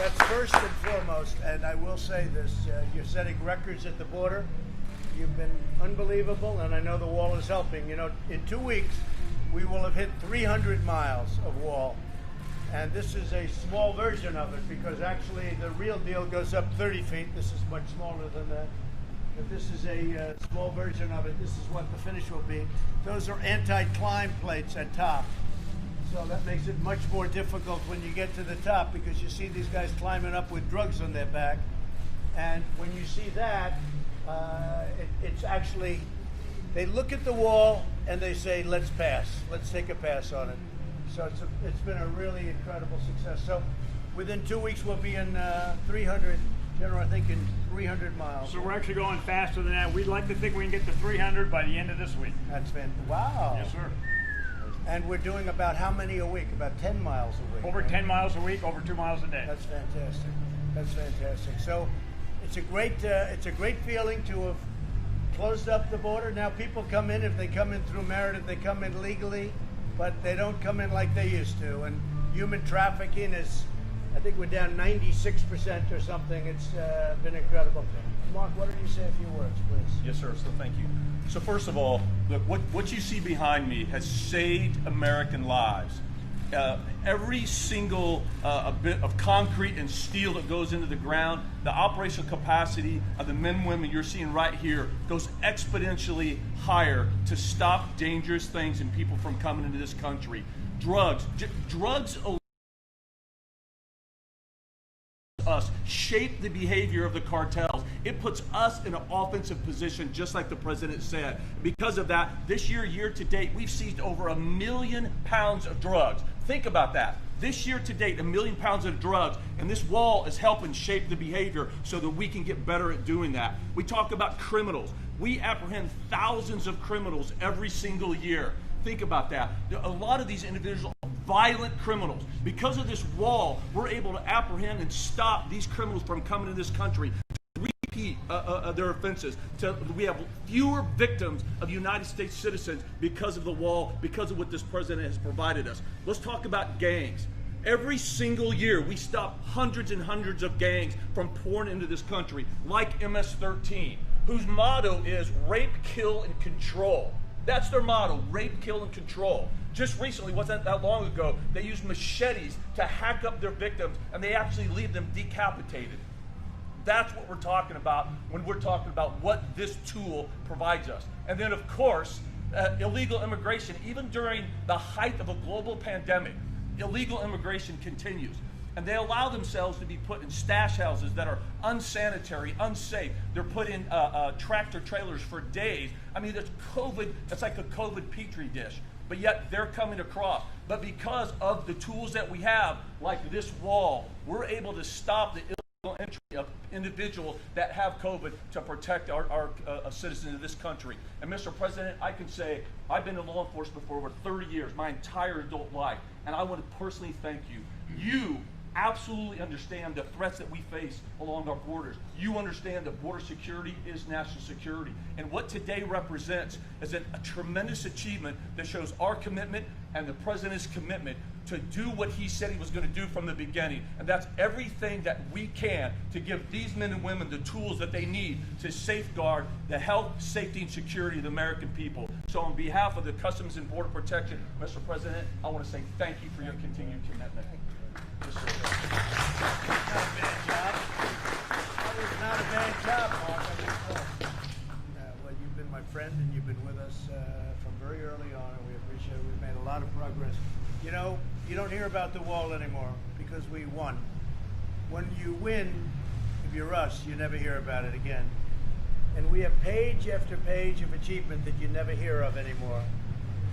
That's first and foremost, and I will say this, you're setting records at the border. You've been unbelievable, and I know the wall is helping. You know, in 2 weeks, we will have hit 300 miles of wall. And this is a small version of it, because actually the real deal goes up 30 feet. This is much smaller than that. But this is a small version of it. This is what the finish will be. Those are anti-climb plates at top. So that makes it much more difficult when you get to the top, because you see these guys climbing up with drugs on their back. And when you see that, it's actually, they look at the wall and they say, let's pass. Let's take a pass on it. So it's been a really incredible success. So within 2 weeks, we'll be in 300, General, I think in 300 miles. So we're actually going faster than that. We'd like to think we can get to 300 by the end of this week. That's fantastic. Wow. Yes, sir. And we're doing about how many a week? About 10 miles a week. Over 10 miles a week, over 2 miles a day. That's fantastic. That's fantastic. So it's a great feeling to have closed up the border. Now people come in, if they come in through Meredith, they come in legally, but they don't come in like they used to. And human trafficking is, I think we're down 96% or something. It's been incredible. Mark, why don't you say a few words, please? Yes, sir. So thank you. So first of all, look, what you see behind me has saved American lives. Every single bit of concrete and steel that goes into the ground, the operational capacity of the men and women you're seeing right here goes exponentially higher to stop dangerous things and people from coming into this country. Drugs us shape the behavior of the cartels. It puts us in an offensive position, just like the president said. Because of that, this year to date, we've seized over 1 million pounds of drugs. Think about that. This year to date, 1 million pounds of drugs, and this wall is helping shape the behavior so that we can get better at doing that. We talk about criminals. We apprehend thousands of criminals every single year. Think about that. A lot of these individuals are violent criminals. Because of this wall, we're able to apprehend and stop these criminals from coming to this country, to repeat their offenses. We have fewer victims of United States citizens because of the wall, because of what this president has provided us. Let's talk about gangs. Every single year, we stop hundreds and hundreds of gangs from pouring into this country, like MS-13, whose motto is rape, kill, and control. That's their motto, rape, kill, and control. Just recently, wasn't that long ago, they used machetes to hack up their victims, and they actually leave them decapitated. That's what we're talking about when we're talking about what this tool provides us. And then, of course, illegal immigration. Even during the height of a global pandemic, illegal immigration continues. And they allow themselves to be put in stash houses that are unsanitary, unsafe. They're put in tractor trailers for days. I mean, it's COVID, it's like a COVID petri dish. But yet they're coming across. But because of the tools that we have, like this wall, we're able to stop the illegal entry of individuals that have COVID to protect our citizens of this country. And Mr. President, I can say I've been in law enforcement for over 30 years, my entire adult life. And I want to personally thank you. You absolutely understand the threats that we face along our borders. You understand that border security is national security. And what today represents is a tremendous achievement that shows our commitment and the president's commitment to do what he said he was going to do from the beginning. And that's everything that we can to give these men and women the tools that they need to safeguard the health, safety, and security of the American people. So on behalf of the Customs and Border Protection, Mr. President, I want to say thank you for your continued commitment. Not a bad job. That was not a bad job, Mark. I think so. Well, you've been my friend, and you've been with us from very early on, and we appreciate it. We've made a lot of progress. You know, you don't hear about the wall anymore because we won. When you win, if you're us, you never hear about it again. And we have page after page of achievement that you never hear of anymore.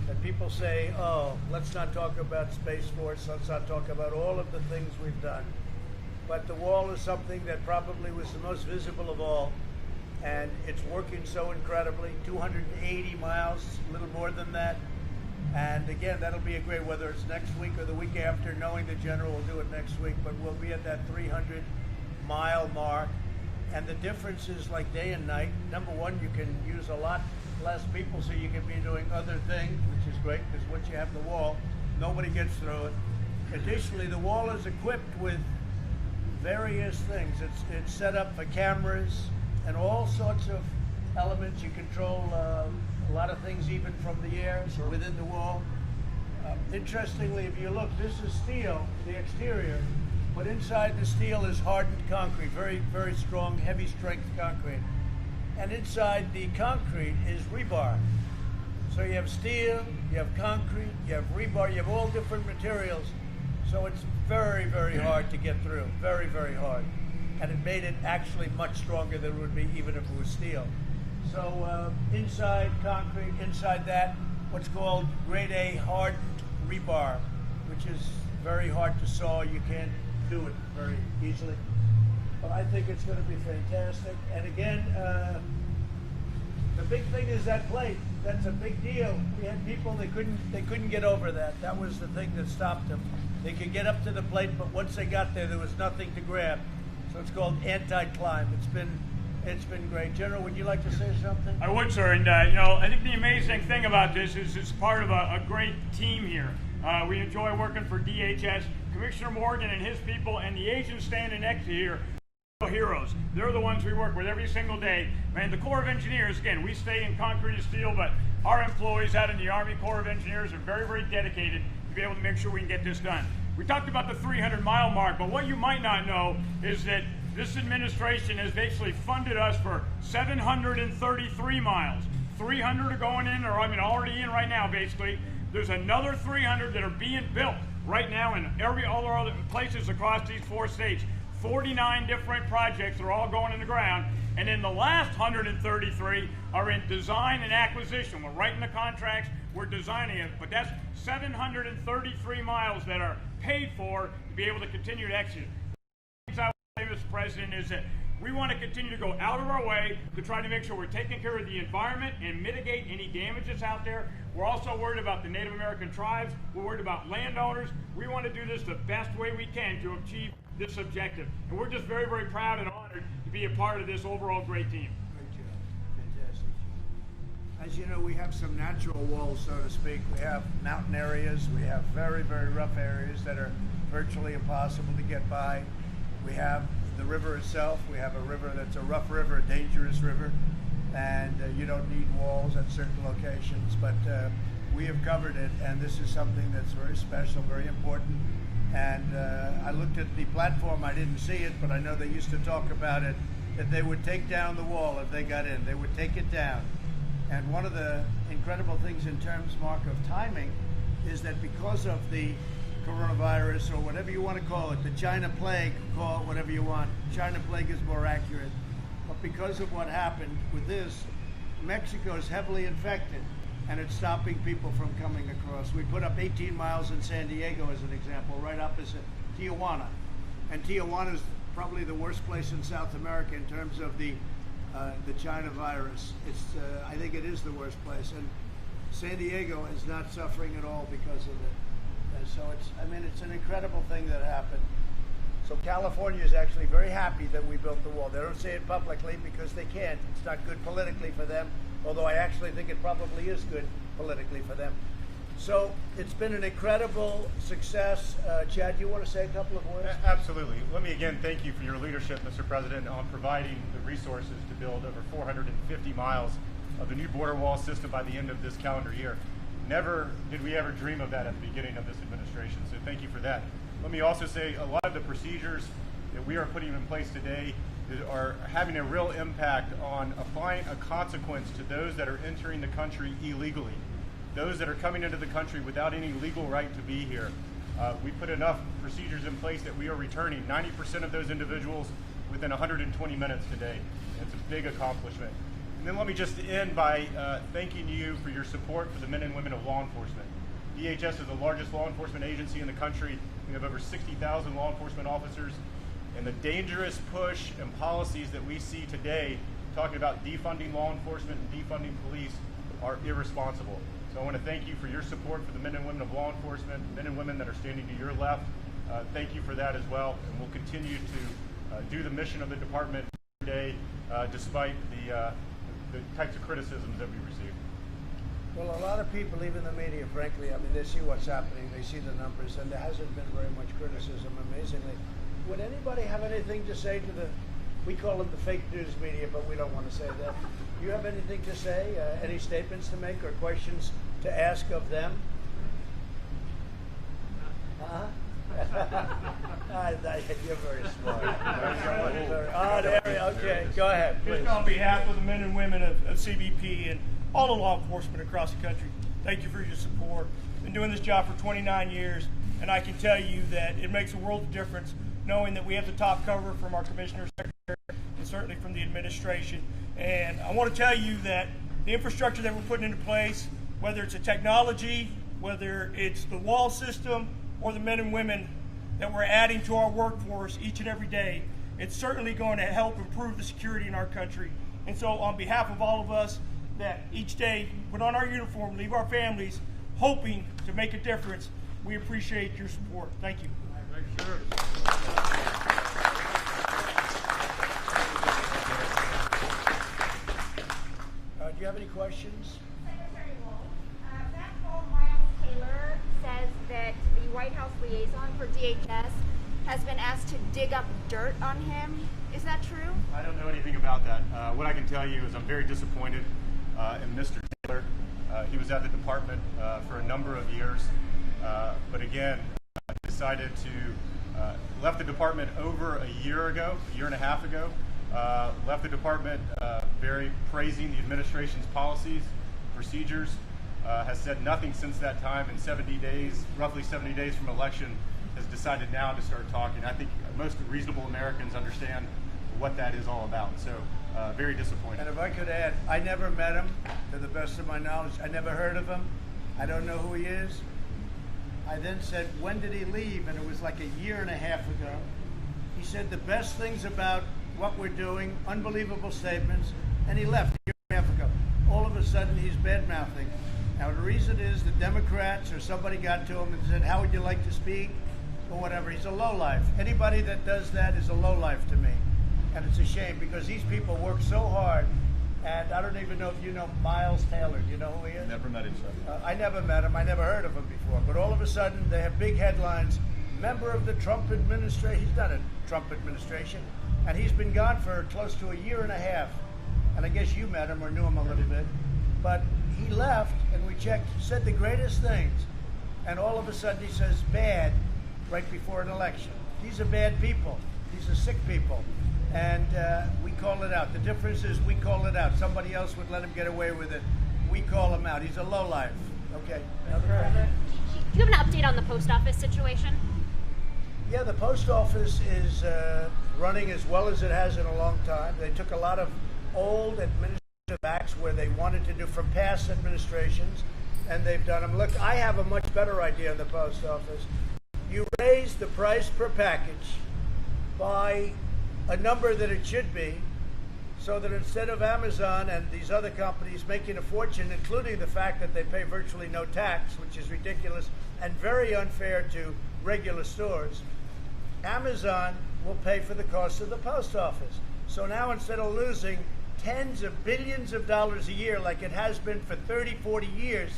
That people say, oh, let's not talk about Space Force, let's not talk about all of the things we've done. But the wall is something that probably was the most visible of all, and it's working so incredibly. 280 miles, a little more than that. And again, that'll be a great, whether it's next week or the week after, knowing the General will do it next week, but we'll be at that 300-mile mark. And the difference is like day and night. Number one, you can use a lot less people, so you can be doing other things, which is great, because once you have the wall, nobody gets through it. Additionally, the wall is equipped with various things. It's set up for cameras and all sorts of elements. You control a lot of things even from the air, so within the wall. Interestingly, if you look, this is steel, the exterior, but inside the steel is hardened concrete, very, very strong, heavy strength concrete. And inside the concrete is rebar. So you have steel, you have concrete, you have rebar, you have all different materials. So it's very, very hard to get through, very, very hard. And it made it actually much stronger than it would be even if it was steel. So inside concrete, inside that, what's called grade A hardened rebar, which is very hard to saw. You can't do it very easily. But I think it's going to be fantastic. And again, the big thing is that plate. That's a big deal. We had people they couldn't get over that. That was the thing that stopped them. They could get up to the plate, but once they got there was nothing to grab. So it's called anti-climb. It's been great. General, would you like to say something? I would, sir. And I think the amazing thing about this is it's part of a great team here. We enjoy working for DHS. Commissioner Morgan and his people and the agents standing next to here are heroes. They're the ones we work with every single day. Man, the Corps of Engineers, again, we stay in concrete and steel, but our employees out in the Army Corps of Engineers are very, very dedicated to be able to make sure we can get this done. We talked about the 300-mile mark, but what you might not know is that this administration has basically funded us for 733 miles. 300 are going in, or already in right now, basically. There's another 300 that are being built right now in all our other places across these 4 states. 49 different projects are all going in the ground. And then the last 133 are in design and acquisition. We're writing the contracts, we're designing it, but that's 733 miles that are paid for to be able to continue to execute. I would say, Mr. President, is that we want to continue to go out of our way to try to make sure we're taking care of the environment and mitigate any damage that's out there. We're also worried about the Native American tribes. We're worried about landowners. We want to do this the best way we can to achieve this objective. And we're just very, very proud and honored to be a part of this overall great team. Great job. Fantastic. As you know, we have some natural walls, so to speak. We have mountain areas. We have very, very rough areas that are virtually impossible to get by. We have the river itself. We have a river that's a rough river, a dangerous river, and you don't need walls at certain locations, but we have covered it, and this is something that's very special, very important. And I looked at the platform. I didn't see it, but I know they used to talk about it, that they would take down the wall if they got in. They would take it down. And one of the incredible things in terms, Mark, of timing is that because of the coronavirus, or whatever you want to call it, the China plague, call it whatever you want. China plague is more accurate. But because of what happened with this, Mexico is heavily infected, and it's stopping people from coming across. We put up 18 miles in San Diego as an example, right opposite Tijuana. And Tijuana is probably the worst place in South America in terms of the China virus. I think it is the worst place. And San Diego is not suffering at all because of it. And so it's an incredible thing that happened. So California is actually very happy that we built the wall. They don't say it publicly because they can't. It's not good politically for them, although I actually think it probably is good politically for them. So it's been an incredible success. Chad, you want to say a couple of words? Absolutely. Let me again thank you for your leadership, Mr. President, on providing the resources to build over 450 miles of the new border wall system by the end of this calendar year. Never did we ever dream of that at the beginning of this administration, so thank you for that. Let me also say a lot of the procedures that we are putting in place today are having a real impact on applying a consequence to those that are entering the country illegally, those that are coming into the country without any legal right to be here. We put enough procedures in place that we are returning 90% of those individuals within 120 minutes today. It's a big accomplishment. And then let me just end by thanking you for your support for the men and women of law enforcement. DHS is the largest law enforcement agency in the country. We have over 60,000 law enforcement officers. And the dangerous push and policies that we see today, talking about defunding law enforcement and defunding police, are irresponsible. So I want to thank you for your support for the men and women of law enforcement, men and women that are standing to your left. Thank you for that as well. And we'll continue to do the mission of the department today, despite the types of criticisms that we receive. Well, a lot of people, even the media, frankly, they see what's happening, they see the numbers, and there hasn't been very much criticism, amazingly. Would anybody have anything to say to we call it the fake news media, but we don't want to say that. Do you have anything to say, any statements to make or questions to ask of them? You're very smart. Okay, go ahead, please. Just on behalf of the men and women of CBP and all the law enforcement across the country, thank you for your support. Been doing this job for 29 years, and I can tell you that it makes a world of difference knowing that we have the top cover from our Commissioner Secretary and certainly from the administration. And I want to tell you that the infrastructure that we're putting into place, whether it's a technology, whether it's the wall system, or the men and women that we're adding to our workforce each and every day, it's certainly going to help improve the security in our country. And so on behalf of all of us that each day put on our uniform, leave our families, hoping to make a difference, we appreciate your support. Thank you. Do you have any questions? Secretary Wolf, back home, Miles Taylor says that the White House liaison for DHS has been asked to dig up dirt on him. Is that true? I don't know anything about that. What I can tell you is I'm very disappointed in Mr. Taylor. He was at the department for a number of years, but again, decided to left the department over a year and a half ago. Left the department very praising the administration's policies, procedures, has said nothing since that time. In 70 days, roughly 70 days from election, has decided now to start talking. I think most reasonable Americans understand what that is all about. So very disappointed. And if I could add, I never met him, to the best of my knowledge. I never heard of him. I don't know who he is. I then said, when did he leave? And it was like a year and a half ago. He said the best things about what we're doing, unbelievable statements, and he left a year and a half ago. All of a sudden, he's bad-mouthing. Now, the reason is the Democrats or somebody got to him and said, how would you like to speak? Or whatever. He's a lowlife. Anybody that does that is a lowlife to me. And it's a shame because these people work so hard. And I don't even know if you know Miles Taylor. Do you know who he is? Never met each other. I never met him. I never heard of him before. But all of a sudden, they have big headlines. Member of the Trump administration. He's not a Trump administration. And he's been gone for close to a year and a half. And I guess you met him or knew him a little bit. But he left, and we checked, said the greatest things. And all of a sudden, he says bad right before an election. These are bad people. These are sick people. And we call it out. The difference is we call it out. Somebody else would let him get away with it. We call him out. He's a lowlife. Okay. Do you have an update on the post office situation? Yeah, the post office is running as well as it has in a long time. They took a lot of old administrative acts where they wanted to do from past administrations, and they've done them. Look, I have a much better idea in the post office. You raise the price per package by a number that it should be, so that instead of Amazon and these other companies making a fortune, including the fact that they pay virtually no tax, which is ridiculous and very unfair to regular stores, Amazon will pay for the cost of the post office. So now instead of losing tens of billions of dollars a year like it has been for 30, 40 years,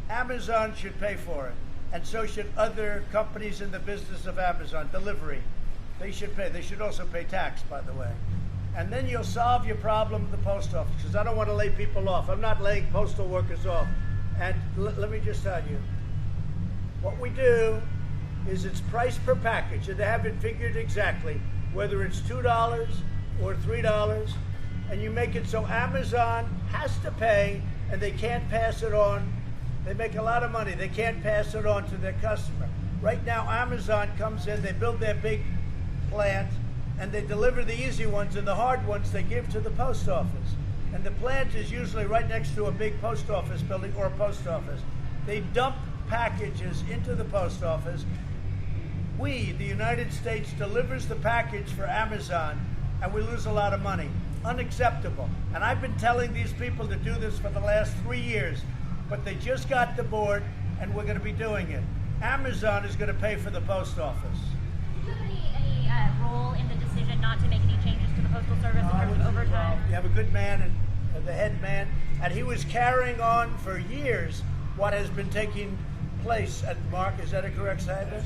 Amazon should pay for it. And so should other companies in the business of Amazon, delivery. They should pay. They should also pay tax, by the way. And then you'll solve your problem with the post office, because I don't want to lay people off. I'm not laying postal workers off. And let me just tell you, what we do is it's price per package, and they haven't figured exactly whether it's $2 or $3, and you make it so Amazon has to pay, and they can't pass it on. They make a lot of money. They can't pass it on to their customer. Right now, Amazon comes in, they build their big plant, and they deliver the easy ones, and the hard ones they give to the post office. And the plant is usually right next to a big post office building or a post office. They dump packages into the post office. We, the United States, delivers the package for Amazon, and we lose a lot of money. Unacceptable. And I've been telling these people to do this for the last 3 years, but they just got the board, and we're going to be doing it. Amazon is going to pay for the post office. Do you have any role in the decision not to make any changes to the Postal Service in terms of overtime? You have a good man and the head man, and he was carrying on for years what has been taking place at Mark. Is that a correct statement?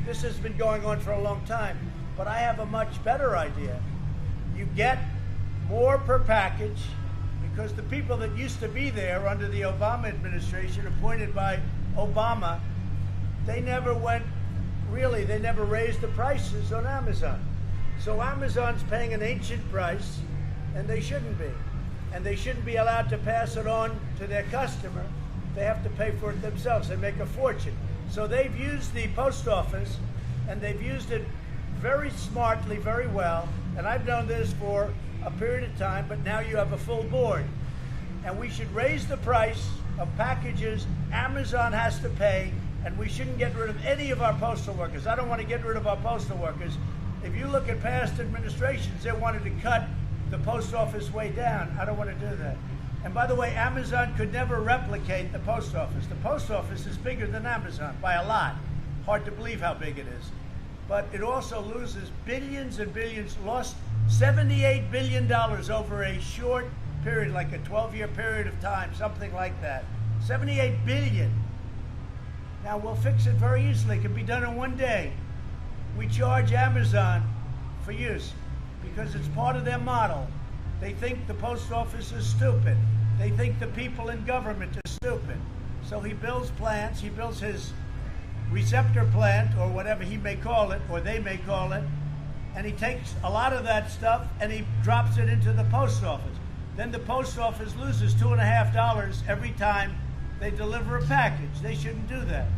This has been going on for a long time. But I have a much better idea. You get more per package because the people that used to be there under the Obama administration, appointed by Obama, they never raised the prices on Amazon. So Amazon's paying an ancient price, and they shouldn't be. And they shouldn't be allowed to pass it on to their customer. They have to pay for it themselves. They make a fortune. So they've used the post office, and they've used it very smartly, very well. And I've known this for a period of time, but now you have a full board. And we should raise the price of packages Amazon has to pay, and we shouldn't get rid of any of our postal workers. I don't want to get rid of our postal workers. If you look at past administrations, they wanted to cut the post office way down. I don't want to do that. And by the way, Amazon could never replicate the post office. The post office is bigger than Amazon by a lot. Hard to believe how big it is. But it also loses billions and billions, lost $78 billion over a short period, like a 12-year period of time, something like that. 78 billion. Now we'll fix it very easily. It can be done in one day. We charge Amazon for use because it's part of their model. They think the post office is stupid. They think the people in government are stupid. So he builds plants, he builds his receptor plant, or whatever he may call it, or they may call it, and he takes a lot of that stuff and he drops it into the post office. Then the post office loses $2.50 every time they deliver a package. They shouldn't do that.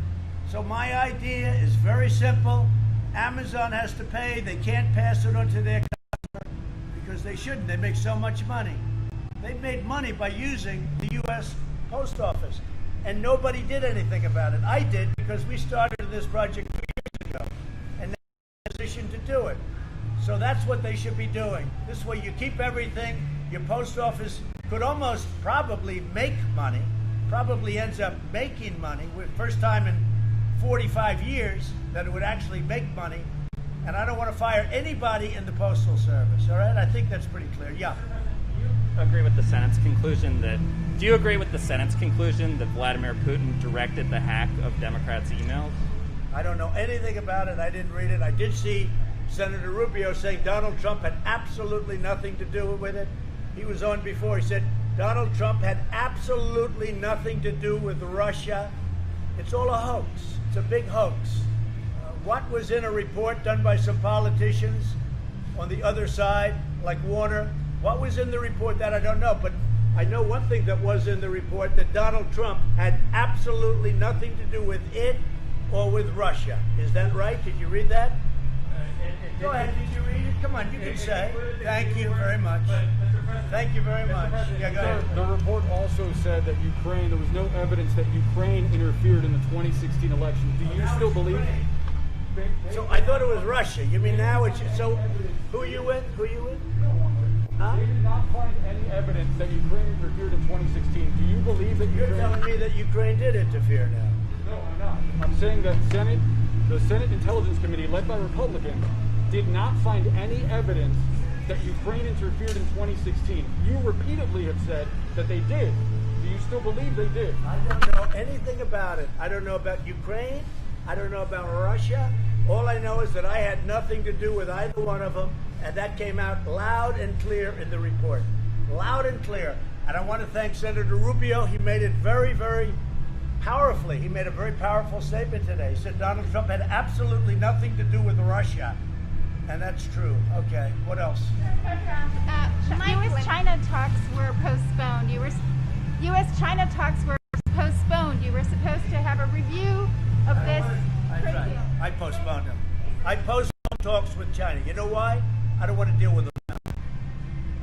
So my idea is very simple. Amazon has to pay. They can't pass it on to their customer because they shouldn't. They make so much money. They've made money by using the U.S. Post Office, and nobody did anything about it. I did because we started this project 2 years ago, and they're in a position to do it. So that's what they should be doing. This way you keep everything. Your post office could almost probably make money, probably ends up making money. First time in 45 years that it would actually make money. And I don't want to fire anybody in the Postal Service, all right? I think that's pretty clear. Yeah. Do you agree with the Senate's conclusion that Vladimir Putin directed the hack of Democrats' emails? I don't know anything about it. I didn't read it. I did see Senator Rubio saying Donald Trump had absolutely nothing to do with it. He was on before. He said Donald Trump had absolutely nothing to do with Russia. It's all a hoax. It's a big hoax. What was in a report done by some politicians on the other side, like Warner? What was in the report? That I don't know. But I know one thing that was in the report, that Donald Trump had absolutely nothing to do with it or with Russia. Is that right? Did you read that? Go ahead. Did you read it? Come on, you can say. Thank you very much. Thank you very much. Yeah, go ahead. The report also said that there was no evidence that Ukraine interfered in the 2016 election. Do you still believe? So I thought it was Russia. You mean now it's so? Who are you with? Who are you with? Huh? They did not find any evidence that Ukraine interfered in 2016. Do you believe that You're telling me that Ukraine did interfere now? No, I'm not. I'm saying that the Senate Intelligence Committee, led by Republicans, did not find any evidence that Ukraine interfered in 2016. You repeatedly have said that they did. Do you still believe they did? I don't know anything about it. I don't know about Ukraine. I don't know about Russia. All I know is that I had nothing to do with either one of them, and that came out loud and clear in the report. Loud and clear. And I want to thank Senator Rubio. He made it very, very powerfully. He made a very powerful statement today. He said Donald Trump had absolutely nothing to do with Russia. And that's true. Okay, what else? U.S.-China talks were postponed. U.S.-China talks were postponed. You were supposed to have a review of this. I postponed them. I postponed talks with China. You know why? I don't want to deal with them now.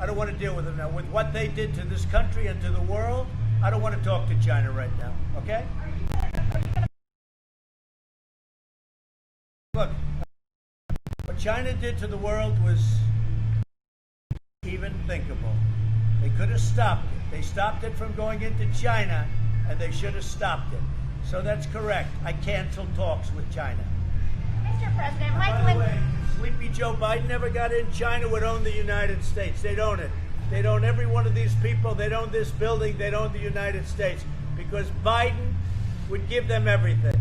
I don't want to deal with them now. With what they did to this country and to the world, I don't want to talk to China right now. Okay? Look, what China did to the world was even thinkable. They could have stopped it. They stopped it from going into China, and they should have stopped it. So that's correct. I canceled talks with China. Mr. President, By the way, sleepy Joe Biden never got in. China would own the United States. They'd own it. They'd own every one of these people. They'd own this building. They'd own the United States because Biden would give them everything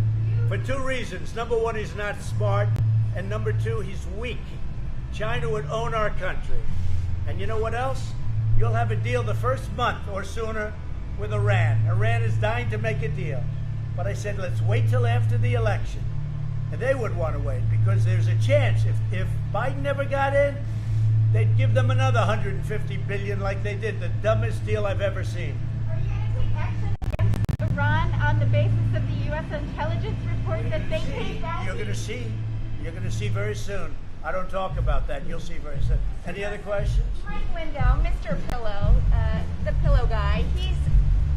for two reasons. Number one, he's not smart. And number two, he's weak. China would own our country. And you know what else? You'll have a deal the first month or sooner with Iran. Iran is dying to make a deal. But I said, let's wait till after the election. And they would want to wait because there's a chance. If Biden never got in, they'd give them another $150 billion like they did, the dumbest deal I've ever seen. Are you going to take action against Iran on the basis of the U.S. intelligence report that they came back? You're going to see. You're going to see very soon. I don't talk about that. You'll see very soon. Any other questions? Frank Lindell, Mr. Pillow, the pillow guy, he's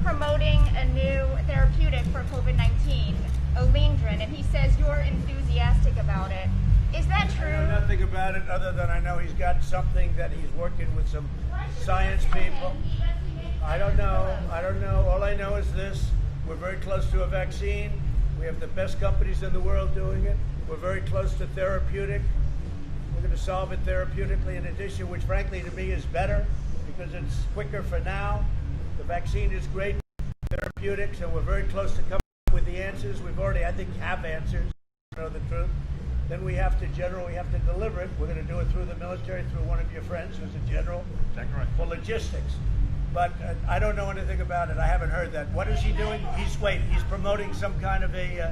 promoting a new therapeutic for COVID-19, Olindrin, and he says you're enthusiastic about it. Is that true? I know nothing about it other than I know he's got something that he's working with some science people. I don't know. All I know is this. We're very close to a vaccine. We have the best companies in the world doing it. We're very close to therapeutic. We're going to solve it therapeutically in addition, which frankly to me is better because it's quicker for now. The vaccine is great therapeutics, and we're very close to coming up with the answers. We've already, I think, have answers, to know the truth. Then we have to deliver it. We're going to do it through the military, through one of your friends who's a general. Is that correct? For logistics. But I don't know anything about it. I haven't heard that. What is he doing? He's promoting some kind of a... Yeah,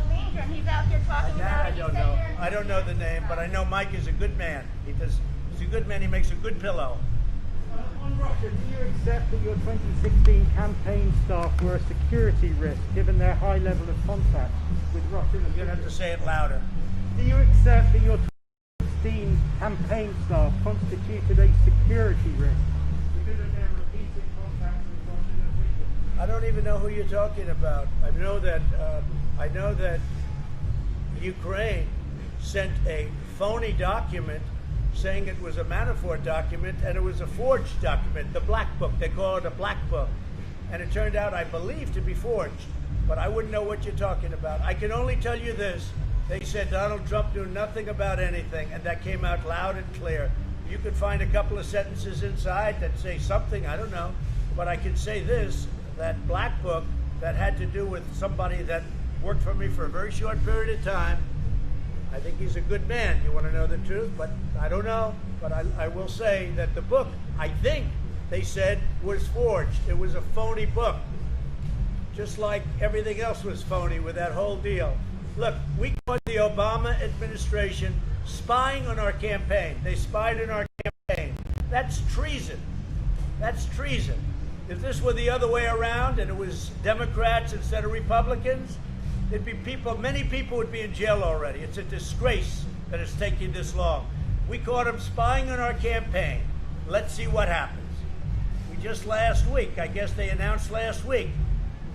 Olindrin. He's out there talking about it. I don't know. I don't know the name, but I know Mike is a good man. He's a good man. He makes a good pillow. On Russia, do you accept that your 2016 campaign staff were a security risk given their high level of contact with Russia? You're going to have to say it louder. Do you accept that your 2016 campaign staff constituted a security risk because of their repeated contact with Russian officials? I don't even know who you're talking about. I know that Ukraine sent a phony document saying it was a Manafort document, and it was a forged document, the Black Book. They call it a Black Book. And it turned out, I believe, to be forged. But I wouldn't know what you're talking about. I can only tell you this. They said Donald Trump knew nothing about anything, and that came out loud and clear. You could find a couple of sentences inside that say something, I don't know. But I can say this, that Black Book that had to do with somebody that worked for me for a very short period of time, I think he's a good man. You want to know the truth? But I don't know. But I will say that the book, I think they said, was forged. It was a phony book. Just like everything else was phony with that whole deal. Look, we caught the Obama administration spying on our campaign. They spied on our campaign. That's treason. That's treason. If this were the other way around and it was Democrats instead of Republicans, there'd be many people would be in jail already. It's a disgrace that it's taking this long. We caught them spying on our campaign. Let's see what happens. Just last week, I guess they announced last week,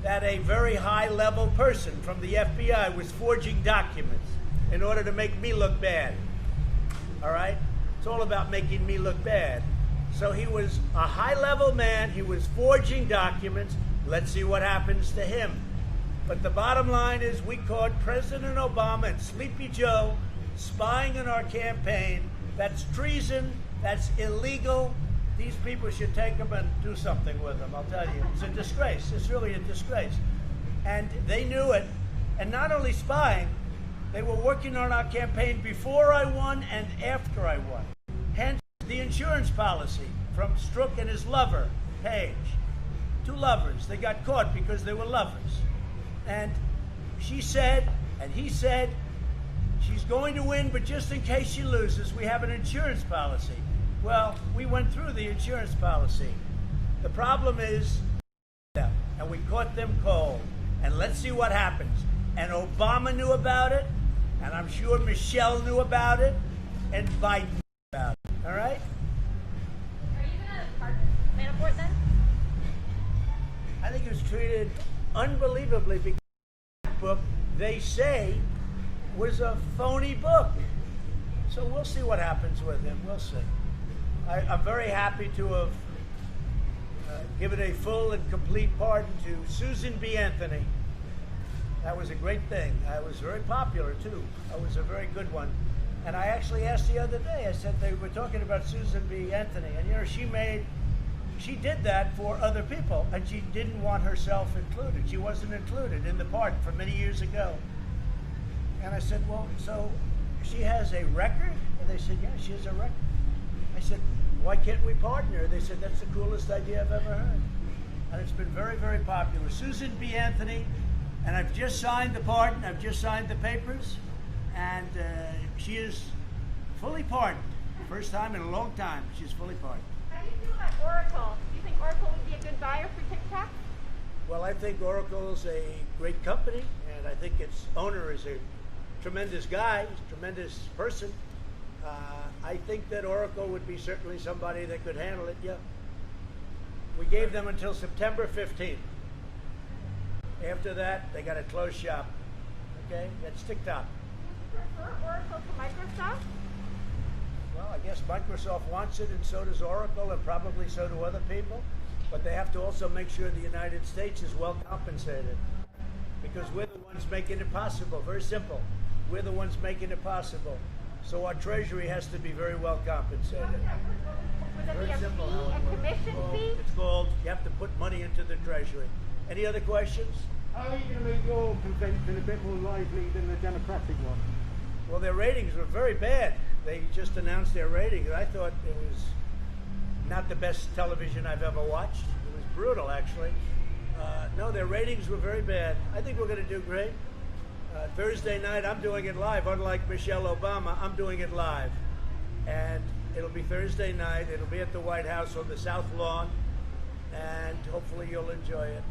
that a very high-level person from the FBI was forging documents in order to make me look bad. All right? It's all about making me look bad. So he was a high-level man. He was forging documents. Let's see what happens to him. But the bottom line is we caught President Obama and Sleepy Joe spying on our campaign. That's treason. That's illegal. These people should take them and do something with them, I'll tell you. It's a disgrace. It's really a disgrace. And they knew it. And not only spying, they were working on our campaign before I won and after I won. Hence the insurance policy from Strzok and his lover, Page. Two lovers. They got caught because they were lovers. And she said, and he said, she's going to win, but just in case she loses, we have an insurance policy. Well, we went through the insurance policy. The problem is, and we caught them cold. And let's see what happens. And Obama knew about it, and I'm sure Michelle knew about it, and Biden knew about it. All right? Are you going to pardon Manafort then? I think he was treated unbelievably because the book, they say, was a phony book. So we'll see what happens with him. We'll see. I'm very happy to have given a full and complete pardon to Susan B. Anthony. That was a great thing. I was very popular, too. I was a very good one. And I actually asked the other day, I said they were talking about Susan B. Anthony. And, you know, she did that for other people, and she didn't want herself included. She wasn't included in the pardon from many years ago. And I said, well, so she has a record? And they said, yeah, she has a record. I said, why can't we partner? They said, that's the coolest idea I've ever heard. And it's been very, very popular. Susan B. Anthony, and I've just signed the pardon, I've just signed the papers, and she is fully pardoned. First time in a long time, she's fully pardoned. How do you feel about Oracle? Do you think Oracle would be a good buyer for TikTok? Well, I think Oracle's a great company, and I think its owner is a tremendous guy, a tremendous person. I think that Oracle would be certainly somebody that could handle it, yeah. We gave them until September 15th. After that, they got to close shop. Okay? That's TikTok. Do you prefer Oracle to Microsoft? Well, I guess Microsoft wants it, and so does Oracle, and probably so do other people. But they have to also make sure the United States is well compensated. Because we're the ones making it possible. Very simple. We're the ones making it possible. So our Treasury has to be very well compensated. Would there be a simple. fee, a commission fee? It's called, you have to put money into the Treasury. Any other questions? How are you going to make your convention a bit more lively than the Democratic one? Well, their ratings were very bad. They just announced their ratings. I thought it was not the best television I've ever watched. It was brutal, actually. No, their ratings were very bad. I think we're going to do great. Thursday night, I'm doing it live. Unlike Michelle Obama, I'm doing it live. And it'll be Thursday night. It'll be at the White House on the South Lawn. And hopefully you'll enjoy it.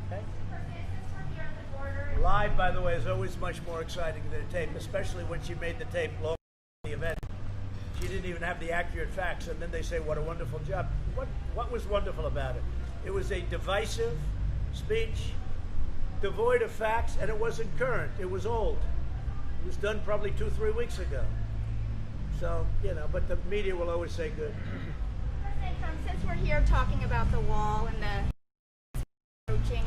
Okay? Live, by the way, is always much more exciting than a tape, especially when she made the tape long before the event. She didn't even have the accurate facts, and then they say, what a wonderful job. What was wonderful about it? It was a divisive speech, devoid of facts, and it wasn't current. It was old. It was done probably 2-3 weeks ago. So, you know, but the media will always say good. President Trump, since we're here talking about the wall and the approaching,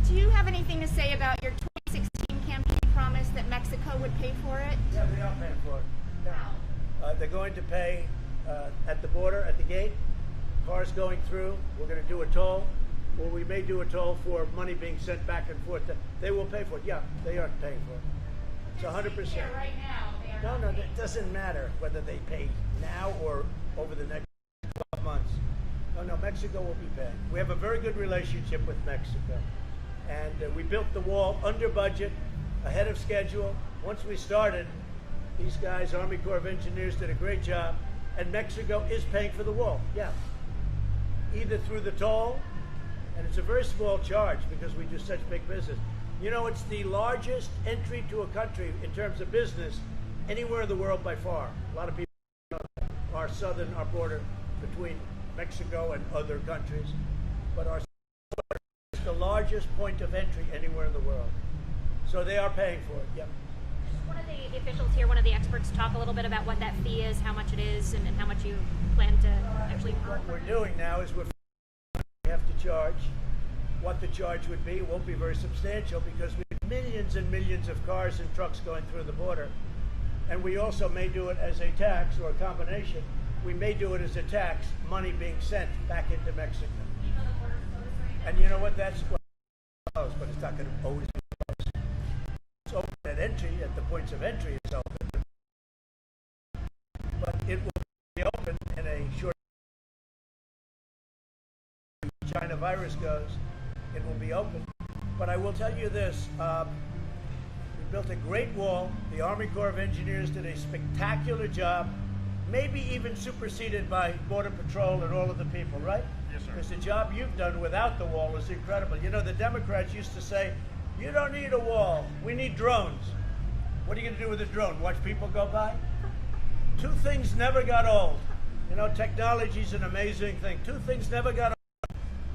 do you have anything to say about your 2016 campaign promise that Mexico would pay for it? Yeah, they are paying for it. Yeah. They're going to pay at the border, at the gate, cars going through. We're going to do a toll, or we may do a toll for money being sent back and forth. They will pay for it. Yeah, they are paying for it. It's 100%. Right now, No, it doesn't matter whether they pay now or over the next 12 months. No, Mexico will be paying. We have a very good relationship with Mexico. And we built the wall under budget, ahead of schedule. Once we started, these guys, Army Corps of Engineers, did a great job. And Mexico is paying for the wall, yeah. Either through the toll, and it's a very small charge because we do such big business. You know, it's the largest entry to a country in terms of business anywhere in the world by far. A lot of people know that. Our border between Mexico and other countries. But our border is the largest point of entry anywhere in the world. So they are paying for it, yep. One of the officials here, one of the experts, talk a little bit about what that fee is, how much it is, and how much you plan to actually earn. What we're doing now is we have to charge what the charge would be. It won't be very substantial because we have millions and millions of cars and trucks going through the border. And we also may do it as a tax or a combination. We may do it as a tax, money being sent back into Mexico. And you know what? That's what closed, but it's not going to always be closed. It's open at entry, at the points of entry it's open. But it will be open in a short time. China virus goes, it will be open. But I will tell you this, we built a great wall. The Army Corps of Engineers did a spectacular job, maybe even superseded by Border Patrol and all of the people, right? Yes, sir. Because the job you've done without the wall is incredible. You know, the Democrats used to say, you don't need a wall, we need drones. What are you going to do with a drone? Watch people go by? Two things never got old. You know, technology's an amazing thing. Two things never got old.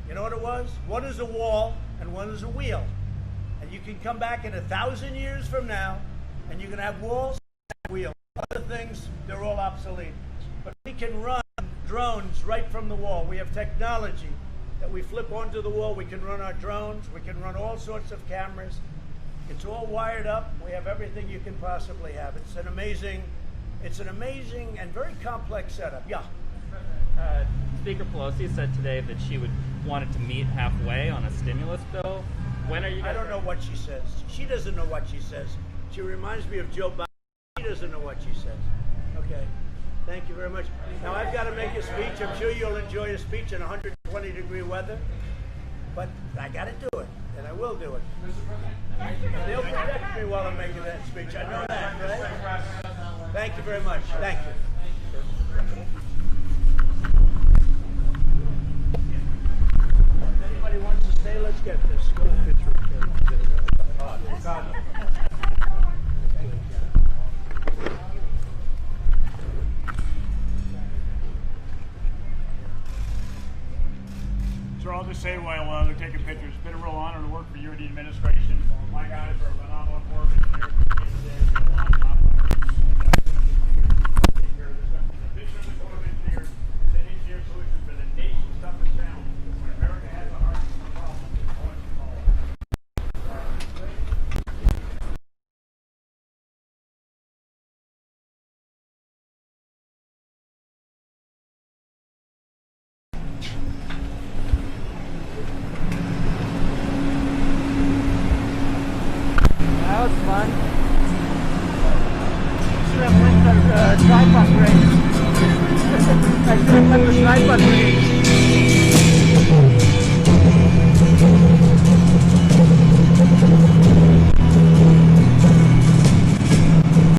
You know what it was? One is a wall and one is a wheel. And you can come back in 1,000 years from now and you can have walls and wheels. Other things, they're all obsolete. But we can run drones right from the wall. We have technology that we flip onto the wall. We can run our drones. We can run all sorts of cameras. It's all wired up. We have everything you can possibly have. It's an amazing and very complex setup. Yeah. Speaker Pelosi said today that she wanted to meet halfway on a stimulus bill. When are you guys? I don't know what she says. She doesn't know what she says. She reminds me of Joe Biden. She doesn't know what she says. Okay. Thank you very much. Now I've got to make a speech. I'm sure you'll enjoy a speech in 120-degree weather, but I got to do it, and I will do it. They'll protect me while I'm making that speech. I know that, right? Thank you very much. Thank you. If anybody wants to stay, let's get this. Go ahead. So I'll just say while they're taking pictures, it's been a real honor to work for you and the administration. My guys are phenomenal work here. That was fun. Should have went the tripod race. I should have went the tripod race.